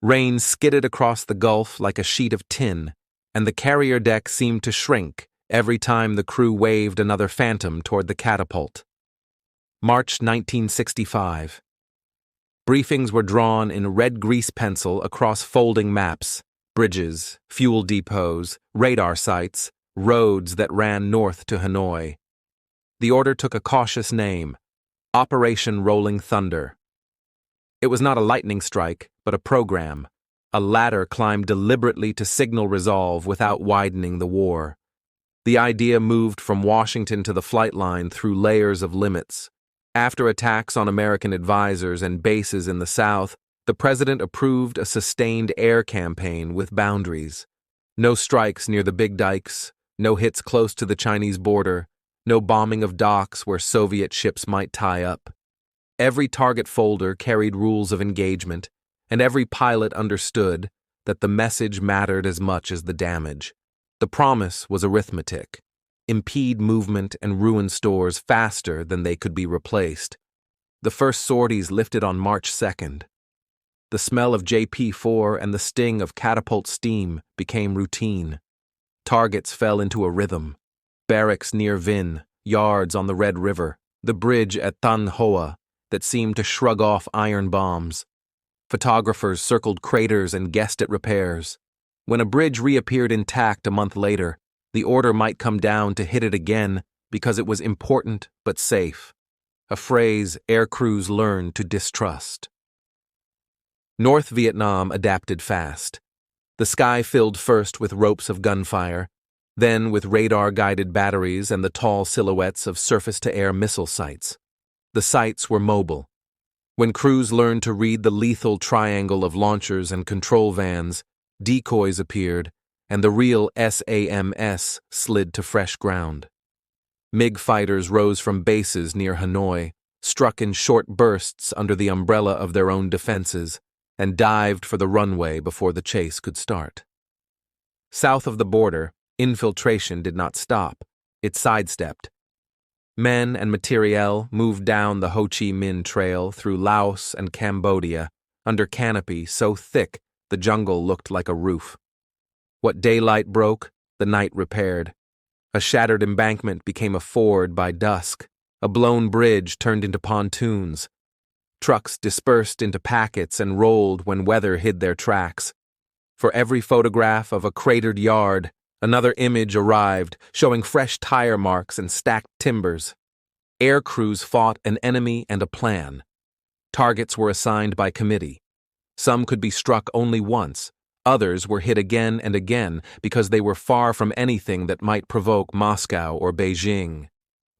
Rain skidded across the Gulf like a sheet of tin, and the carrier deck seemed to shrink every time the crew waved another phantom toward the catapult. March 1965. Briefings were drawn in red grease pencil across folding maps, bridges, fuel depots, radar sites, roads that ran north to Hanoi. The order took a cautious name: Operation Rolling Thunder. It was not a lightning strike, but a program, a ladder climbed deliberately to signal resolve without widening the war. The idea moved from Washington to the flight line through layers of limits. After attacks on American advisors and bases in the South, the president approved a sustained air campaign with boundaries. No strikes near the big dikes, no hits close to the Chinese border, no bombing of docks where Soviet ships might tie up. Every target folder carried rules of engagement, and every pilot understood that the message mattered as much as the damage. The promise was arithmetic: impede movement and ruin stores faster than they could be replaced. The first sorties lifted on March 2nd. The smell of JP-4 and the sting of catapult steam became routine. Targets fell into a rhythm. Barracks near Vinh, yards on the Red River, the bridge at Thanh Hoa that seemed to shrug off iron bombs. Photographers circled craters and guessed at repairs. When a bridge reappeared intact a month later, the order might come down to hit it again because it was important but safe, a phrase air crews learned to distrust. North Vietnam adapted fast. The sky filled first with ropes of gunfire, then with radar-guided batteries and the tall silhouettes of surface-to-air missile sites. The sites were mobile. When crews learned to read the lethal triangle of launchers and control vans, decoys appeared, and the real SAMS slid to fresh ground. MiG fighters rose from bases near Hanoi, struck in short bursts under the umbrella of their own defenses, and dived for the runway before the chase could start. South of the border, infiltration did not stop. It sidestepped. Men and materiel moved down the Ho Chi Minh Trail through Laos and Cambodia, under canopy so thick the jungle looked like a roof. What daylight broke, the night repaired. A shattered embankment became a ford by dusk. A blown bridge turned into pontoons. Trucks dispersed into packets and rolled when weather hid their tracks. For every photograph of a cratered yard, another image arrived, showing fresh tire marks and stacked timbers. Air crews fought an enemy and a plan. Targets were assigned by committee. Some could be struck only once. Others were hit again and again because they were far from anything that might provoke Moscow or Beijing.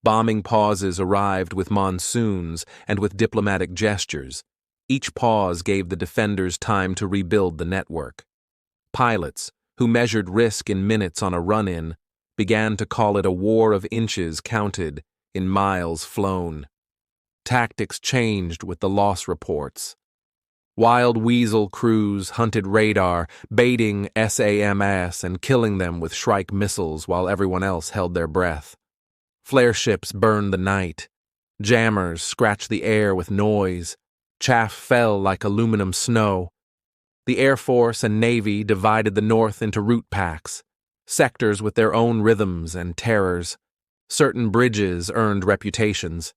Bombing pauses arrived with monsoons and with diplomatic gestures. Each pause gave the defenders time to rebuild the network. Pilots, who measured risk in minutes on a run-in, began to call it a war of inches counted in miles flown. Tactics changed with the loss reports. Wild weasel crews hunted radar, baiting SAMS and killing them with Shrike missiles while everyone else held their breath. Flare ships burned the night. Jammers scratched the air with noise. Chaff fell like aluminum snow. The Air Force and Navy divided the North into route packs, sectors with their own rhythms and terrors. Certain bridges earned reputations.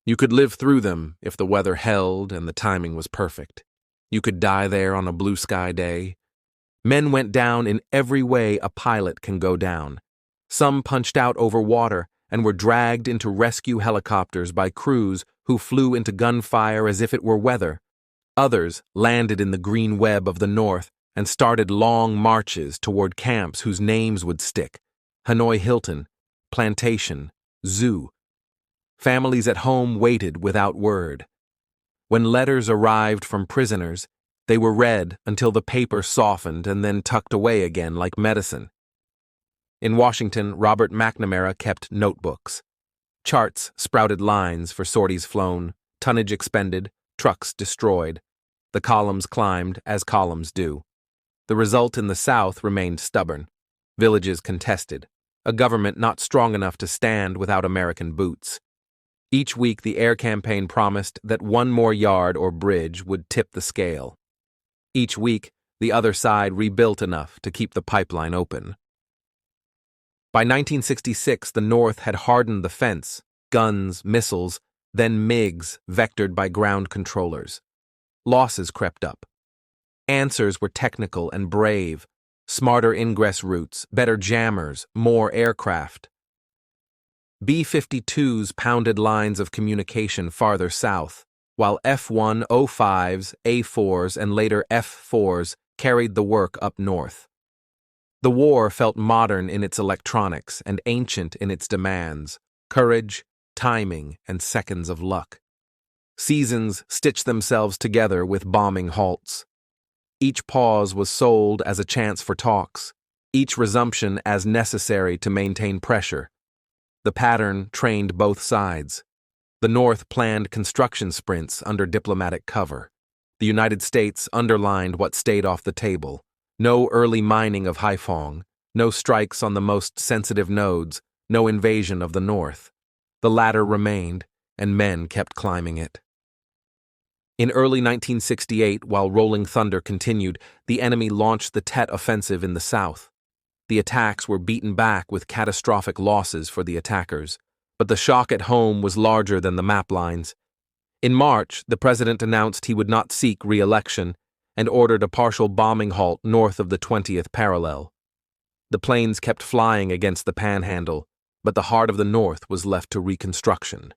You could live through them if the weather held and the timing was perfect. You could die there on a blue sky day. Men went down in every way a pilot can go down. Some punched out over water and were dragged into rescue helicopters by crews who flew into gunfire as if it were weather. Others landed in the green web of the North and started long marches toward camps whose names would stick: Hanoi Hilton, Plantation, Zoo. Families at home waited without word. When letters arrived from prisoners, they were read until the paper softened and then tucked away again like medicine. In Washington, Robert McNamara kept notebooks. Charts sprouted lines for sorties flown, tonnage expended, trucks destroyed. The columns climbed, as columns do. The result in the South remained stubborn. Villages contested. A government not strong enough to stand without American boots. Each week the air campaign promised that one more yard or bridge would tip the scale. Each week, the other side rebuilt enough to keep the pipeline open. By 1966, the North had hardened the fence, guns, missiles, then MiGs vectored by ground controllers. Losses crept up. Answers were technical and brave, smarter ingress routes, better jammers, more aircraft. B-52s pounded lines of communication farther south, while F-105s, A-4s, and later F-4s carried the work up north. The war felt modern in its electronics and ancient in its demands: courage, timing, and seconds of luck. Seasons stitched themselves together with bombing halts. Each pause was sold as a chance for talks, each resumption as necessary to maintain pressure. The pattern trained both sides. The North planned construction sprints under diplomatic cover. The United States underlined what stayed off the table: no early mining of Haiphong, no strikes on the most sensitive nodes, no invasion of the North. The latter remained, and men kept climbing it. In early 1968, while Rolling Thunder continued, the enemy launched the Tet Offensive in the south. The attacks were beaten back with catastrophic losses for the attackers, but the shock at home was larger than the map lines. In March, the president announced he would not seek re-election and ordered a partial bombing halt north of the 20th parallel. The planes kept flying against the Panhandle, but the heart of the North was left to reconstruction.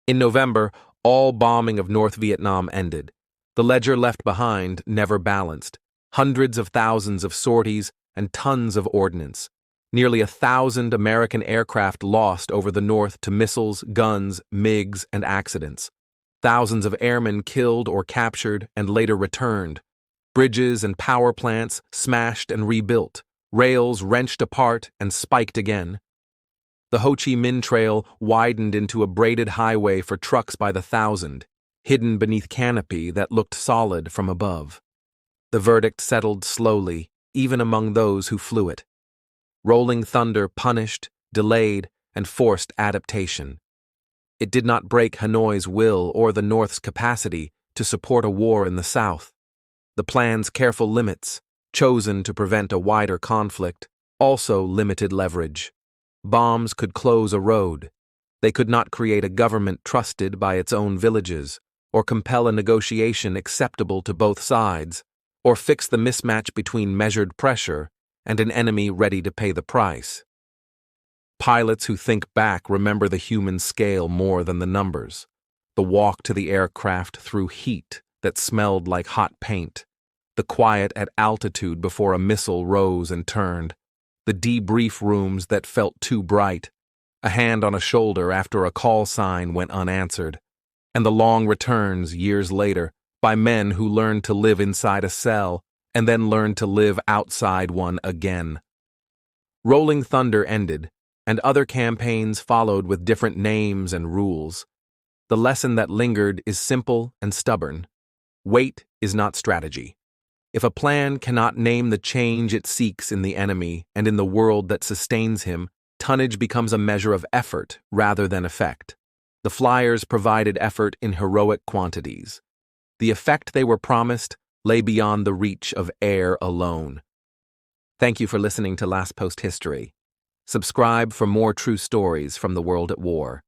In November, all bombing of North Vietnam ended. The ledger left behind never balanced. Hundreds of thousands of sorties and tons of ordnance. Nearly 1,000 American aircraft lost over the North to missiles, guns, MiGs, and accidents. Thousands of airmen killed or captured and later returned. Bridges and power plants smashed and rebuilt. Rails wrenched apart and spiked again. The Ho Chi Minh Trail widened into a braided highway for trucks by the thousand, hidden beneath canopy that looked solid from above. The verdict settled slowly, even among those who flew it. Rolling Thunder punished, delayed, and forced adaptation. It did not break Hanoi's will or the North's capacity to support a war in the South. The plan's careful limits, chosen to prevent a wider conflict, also limited leverage. Bombs could close a road. They could not create a government trusted by its own villages, or compel a negotiation acceptable to both sides, or fix the mismatch between measured pressure and an enemy ready to pay the price. Pilots who think back remember the human scale more than the numbers. The walk to the aircraft through heat that smelled like hot paint. The quiet at altitude before a missile rose and turned. The debrief rooms that felt too bright. A hand on a shoulder after a call sign went unanswered. And the long returns, years later, by men who learned to live inside a cell and then learned to live outside one again. Rolling Thunder ended, and other campaigns followed with different names and rules. The lesson that lingered is simple and stubborn. Weight is not strategy. If a plan cannot name the change it seeks in the enemy and in the world that sustains him, tonnage becomes a measure of effort rather than effect. The flyers provided effort in heroic quantities. The effect they were promised lay beyond the reach of air alone. Thank you for listening to Last Post History. Subscribe for more true stories from the world at war.